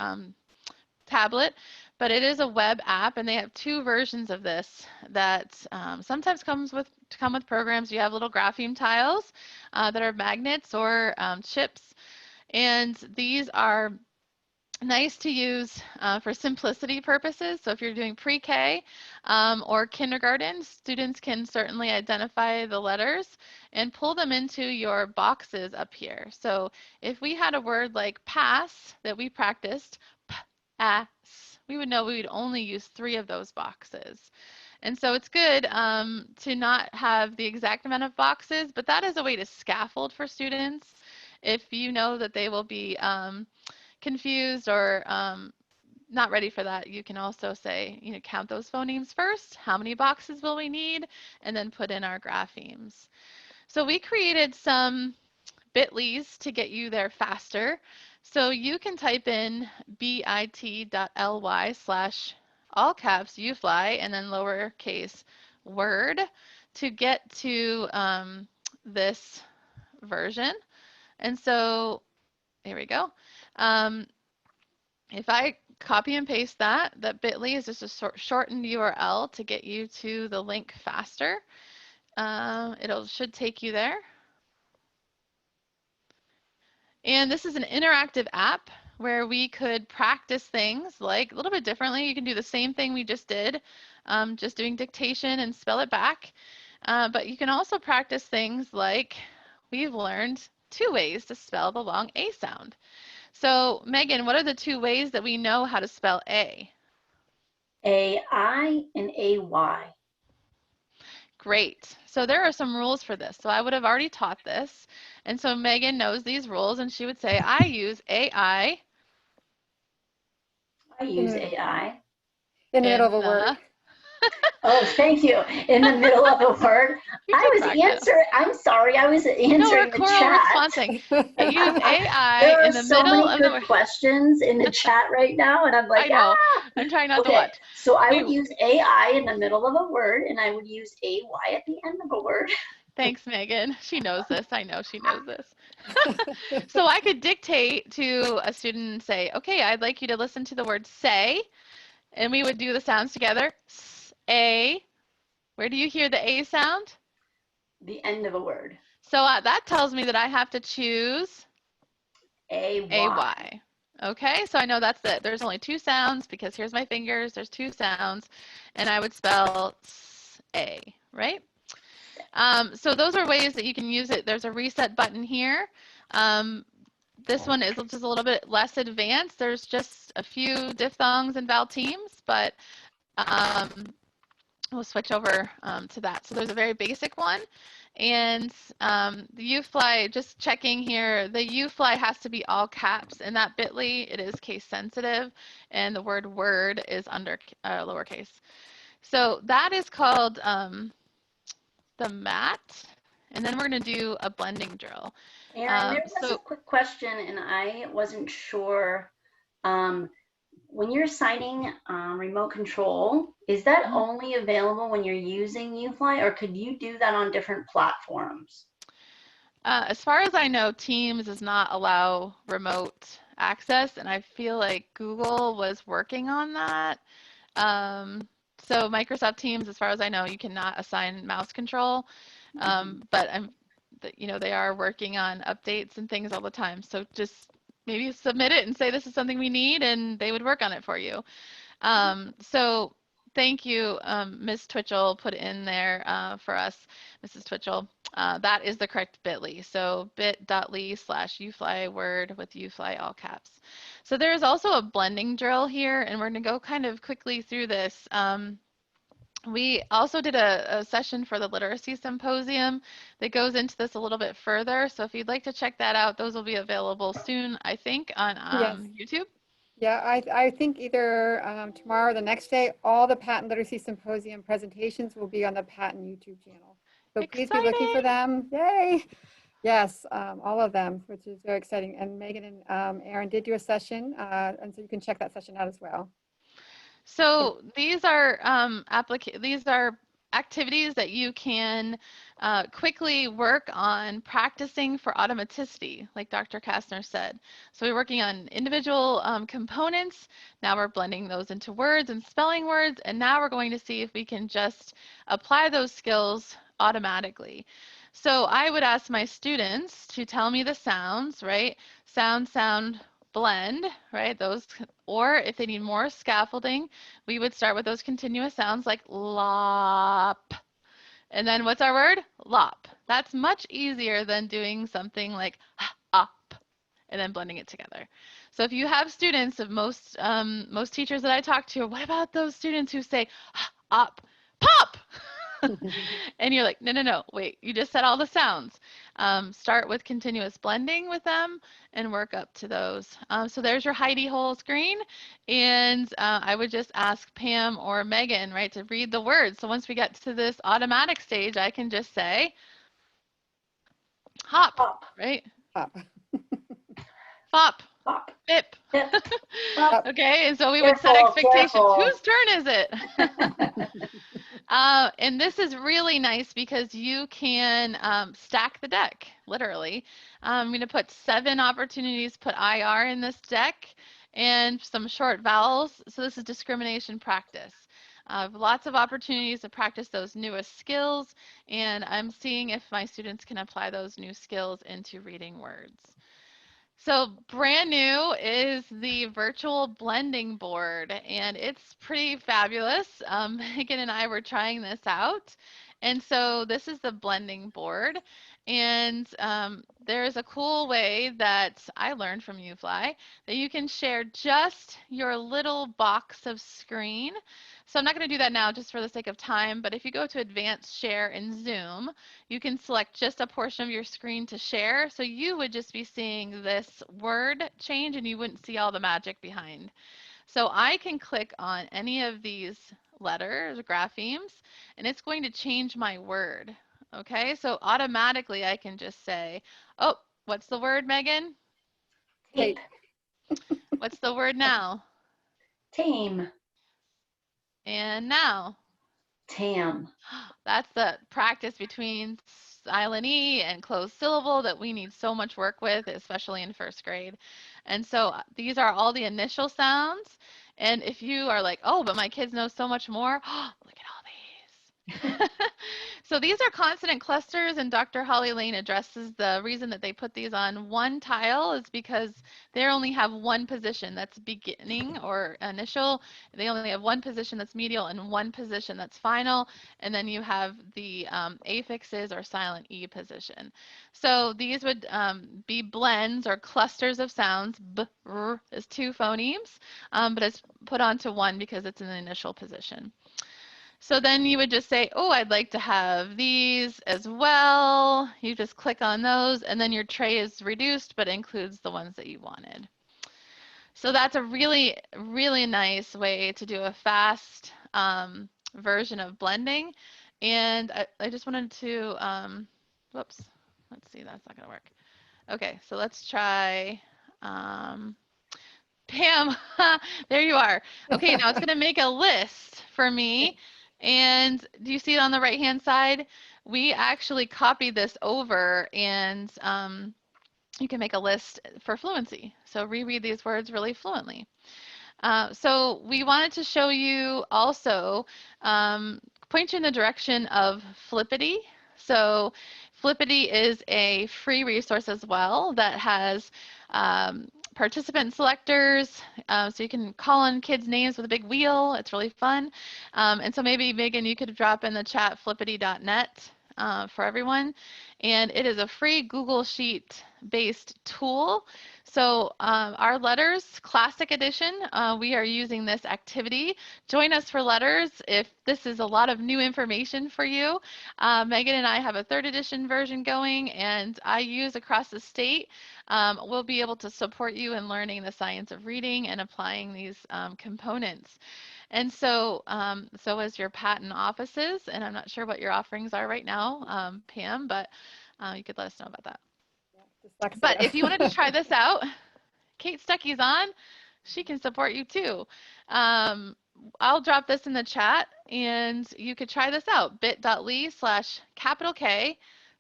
tablet, but it is a web app, and they have 2 versions of this that sometimes come with programs. You have little grapheme tiles that are magnets or chips, and these are nice to use for simplicity purposes. So if you're doing pre-K or kindergarten, students can certainly identify the letters and pull them into your boxes up here. So if we had a word like pass that we practiced, pass, we would know we would only use 3 of those boxes. And so it's good to not have the exact amount of boxes, but that is a way to scaffold for students. If you know that they will be confused or not ready for that, you can also say, count those phonemes first. How many boxes will we need? And then put in our graphemes. So we created some bit.lys to get you there faster. So you can type in bit.ly/ all caps UFLI and then lowercase word to get to this version. And so here we go. If I copy and paste that bit.ly is just a shortened URL to get you to the link faster. Should take you there. And this is an interactive app where we could practice things like a little bit differently. You can do the same thing we just did, just doing dictation and spell it back. But you can also practice things like we've learned 2 ways to spell the long A sound. So Megan, what are the 2 ways that we know how to spell A? A-I and A-Y. Great. So there are some rules for this. So I would have already taught this. And so Megan knows these rules and she would say, I use AI. I use AI. In the middle of a word. Oh, thank you. In the middle of a word. I'm sorry, I was answering the chat. Responding. I use AI there are in the so middle many of good the questions in the chat right now, and I'm like, I know. I'm trying not to watch. So I would use AI in the middle of a word, and I would use AY at the end of a word. Thanks, Megan. She knows this. I know she knows this. So I could dictate to a student and say, okay, I'd like you to listen to the word say, and we would do the sounds together. A. Where do you hear the A sound? The end of a word. So that tells me that I have to choose AY. Okay, so I know that's it. There's only 2 sounds because here's my fingers. There's 2 sounds, and I would spell A, right? So those are ways that you can use it. There's a reset button here. This one is just a little bit less advanced. There's just a few diphthongs and vowel teams, but we'll switch over to that. So there's a very basic one. And the UFLI, just checking here, the UFLI has to be all caps. In that bit.ly, it is case sensitive, and the word is under lowercase. So that is called the mat. And then we're going to do a blending drill. And there was a quick question, and I wasn't sure. When you're assigning remote control, is that only available when you're using UFLI, or could you do that on different platforms? As far as I know, Teams does not allow remote access, and I feel like Google was working on that. So Microsoft Teams, as far as I know, you cannot assign mouse control, but they are working on updates and things all the time. So just maybe submit it and say this is something we need, and they would work on it for you. So thank you, Ms. Twitchell put in there for us, Mrs. Twitchell. That is the correct bit.ly. So bit.ly/UFLI word with UFLI all caps. So there's also a blending drill here, and we're going to go kind of quickly through this. We also did a session for the Literacy Symposium that goes into this a little bit further. So if you'd like to check that out, those will be available soon, I think, on YouTube. Yeah, I think either tomorrow or the next day, all the Patent Literacy Symposium presentations will be on the Patent YouTube channel. So please be looking for them. Yay! Yes, all of them, which is very exciting. And Megan and Erin did do a session, and so you can check that session out as well. So these are activities that you can quickly work on practicing for automaticity, like Dr. Kastner said. So we're working on individual components. Now we're blending those into words and spelling words, and now we're going to see if we can just apply those skills automatically. So I would ask my students to tell me the sounds, right? Sound, blend, right? Those, or if they need more scaffolding, we would start with those continuous sounds like lop. And then what's our word? Lop. That's much easier than doing something like up and then blending it together. So if you have students, of most teachers that I talk to, what about those students who say up, pop? And you're like, no, no, no, wait, you just said all the sounds. Start with continuous blending with them and work up to those. So there's your hidey hole screen. And I would just ask Pam or Megan, right, to read the words. So once we get to this automatic stage, I can just say, hop, Hop, right? Up. Fop, hop, bip. hip, hop. Okay, and so we would set Careful, expectations. careful. Whose turn is it? And this is really nice because you can stack the deck, literally. I'm going to put 7 opportunities, put IR in this deck, and some short vowels. So this is discrimination practice. Lots of opportunities to practice those newest skills, and I'm seeing if my students can apply those new skills into reading words. So brand new is the virtual blending board, and it's pretty fabulous. Megan and I were trying this out. And so this is the blending board. And there's a cool way that I learned from UFLI that you can share just your little box of screen. So I'm not going to do that now just for the sake of time, but if you go to advanced share in Zoom, you can select just a portion of your screen to share. So you would just be seeing this word change and you wouldn't see all the magic behind. So I can click on any of these letters, graphemes, and it's going to change my word. Okay, so automatically I can just say, oh, what's the word, Megan? Tape, What's the word now? tame, And now? tam. That's the practice between silent E and closed syllable that we need so much work with, especially in first grade. And so these are all the initial sounds. And if you are like, oh, but my kids know so much more, look at all these. So these are consonant clusters, and Dr. Holly Lane addresses the reason that they put these on one tile is because they only have one position that's beginning or initial. They only have one position that's medial and one position that's final, and then you have the affixes or silent E position. So these would be blends or clusters of sounds. B, r is 2 phonemes, but it's put onto one because it's in the initial position. So then you would just say, oh, I'd like to have these as well. You just click on those, and then your tray is reduced, but includes the ones that you wanted. So that's a really, really nice way to do a fast version of blending. And I just wanted to, whoops, let's see, that's not gonna work. Okay, so let's try, Pam, there you are. Okay, now it's gonna make a list for me. And do you see it on the right-hand side? We actually copied this over, and you can make a list for fluency. So reread these words really fluently. So we wanted to show you also, point you in the direction of Flippity. So Flippity is a free resource as well that has participant selectors, so you can call on kids' names with a big wheel. It's really fun. And so maybe, Megan, you could drop in the chat flippity.net for everyone. And it is a free Google Sheet-based tool. So our letters, Classic Edition, we are using this activity. Join us for letters if this is a lot of new information for you. Megan and I have a 3rd edition version going, and I use across the state. We'll be able to support you in learning the science of reading and applying these components. And so, so is your patent offices, and I'm not sure what your offerings are right now, Pam, but you could let us know about that. Dyslexia. But if you wanted to try this out, Kate Stuckey's on. She can support you too. I'll drop this in the chat, and you could try this out. bit.ly/K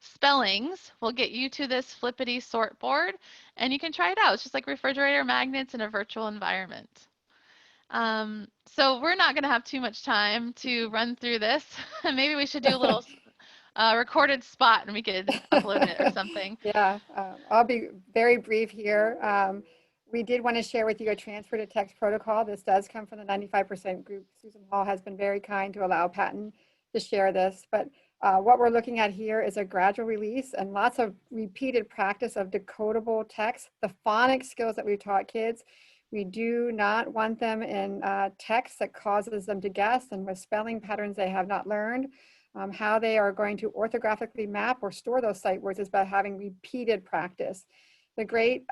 spellings will get you to this flippity sort board, and you can try it out. It's just like refrigerator magnets in a virtual environment. So we're not going to have too much time to run through this. Maybe we should do a little recorded spot and we could upload it or something. Yeah, I'll be very brief here. We did want to share with you a transfer to text protocol. This does come from the 95% group. Susan Hall has been very kind to allow Patton to share this, but what we're looking at here is a gradual release and lots of repeated practice of decodable text. The phonics skills that we've taught kids, we do not want them in text that causes them to guess and with spelling patterns they have not learned. How they are going to orthographically map or store those sight words is by having repeated practice. The great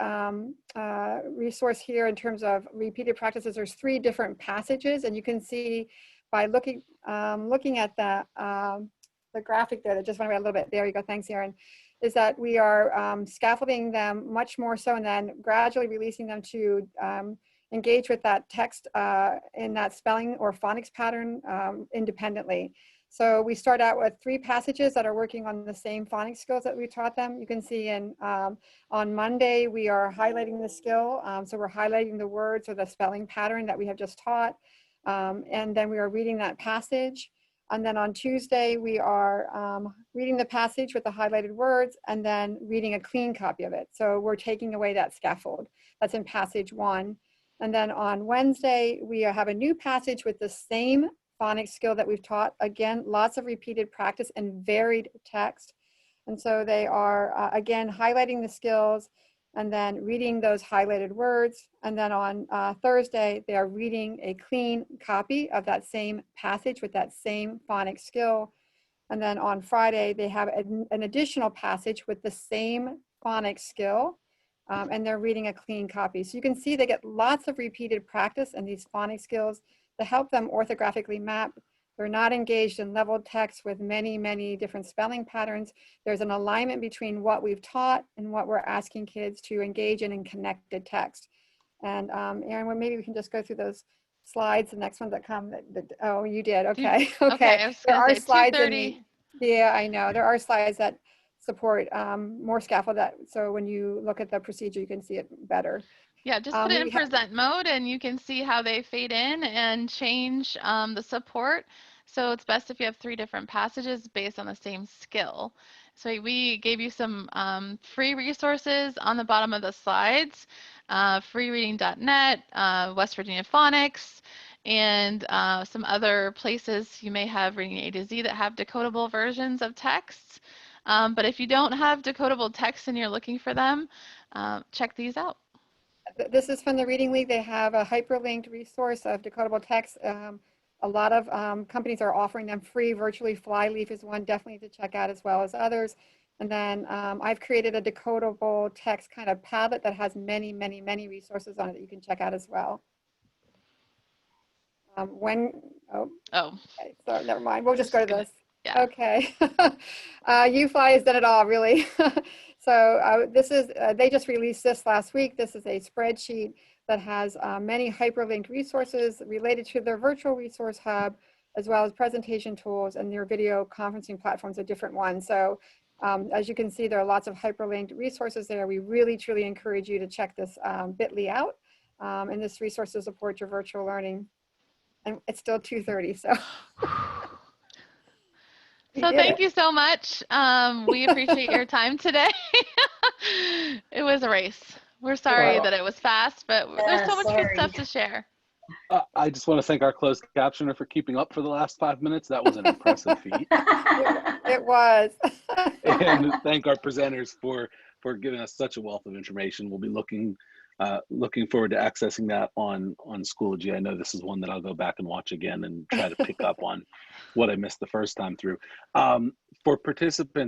resource here in terms of repeated practices, there's 3 different passages, and you can see by looking at the graphic there that just went away a little bit. There you go. Thanks, Erin. Is that we are scaffolding them much more so, and then gradually releasing them to engage with that text in that spelling or phonics pattern independently. So we start out with 3 passages that are working on the same phonics skills that we taught them. You can see on Monday, we are highlighting the skill. So we're highlighting the words or the spelling pattern that we have just taught. And then we are reading that passage. And then on Tuesday, we are reading the passage with the highlighted words and then reading a clean copy of it. So we're taking away that scaffold. That's in passage 1. And then on Wednesday, we have a new passage with the same phonics skill that we've taught. Again, lots of repeated practice and varied text. And so they are, again, highlighting the skills and then reading those highlighted words. And then on Thursday, they are reading a clean copy of that same passage with that same phonics skill. And then on Friday, they have an additional passage with the same phonics skill. And they're reading a clean copy. So you can see they get lots of repeated practice in these phonics skills to help them orthographically map. They're not engaged in leveled text with many, many different spelling patterns. There's an alignment between what we've taught and what we're asking kids to engage in connected text. And Erin, well, maybe we can just go through those slides, the next ones that come. Oh, you did, okay. Okay, I was There gonna are say slides 2:30. yeah, I know. There are slides that support more scaffold, so when you look at the procedure, you can see it better. Yeah, just put it in present mode and you can see how they fade in and change the support. So it's best if you have 3 different passages based on the same skill. So we gave you some free resources on the bottom of the slides, freereading.net, West Virginia Phonics, and some other places you may have Reading A to Z that have decodable versions of texts. But if you don't have decodable texts and you're looking for them, check these out. This is from the Reading League. They have a hyperlinked resource of decodable text. A lot of companies are offering them free virtually. Flyleaf is one definitely to check out, as well as others. And then I've created a decodable text kind of Padlet that has many, many, many resources on it that you can check out as well. Okay, so never mind. We'll just go to this. Yeah. Okay. UFLI has done it all, really. So this is, they just released this last week. This is a spreadsheet that has many hyperlinked resources related to their virtual resource hub, as well as presentation tools, and their video conferencing platforms are different ones. So as you can see, there are lots of hyperlinked resources there. We really, truly encourage you to check this bit.ly out. And this resource to support your virtual learning. And it's still 2:30, so. So thank you so much. We appreciate your time today. It was a race. We're sorry that it was fast, but there's so much good stuff to share. I just want to thank our closed captioner for keeping up for the last 5 minutes. That was an impressive feat. It was. And thank our presenters for giving us such a wealth of information. We'll be looking forward to accessing that on Schoology. I know this is one that I'll go back and watch again and try to pick up on what I missed the first time through. For participants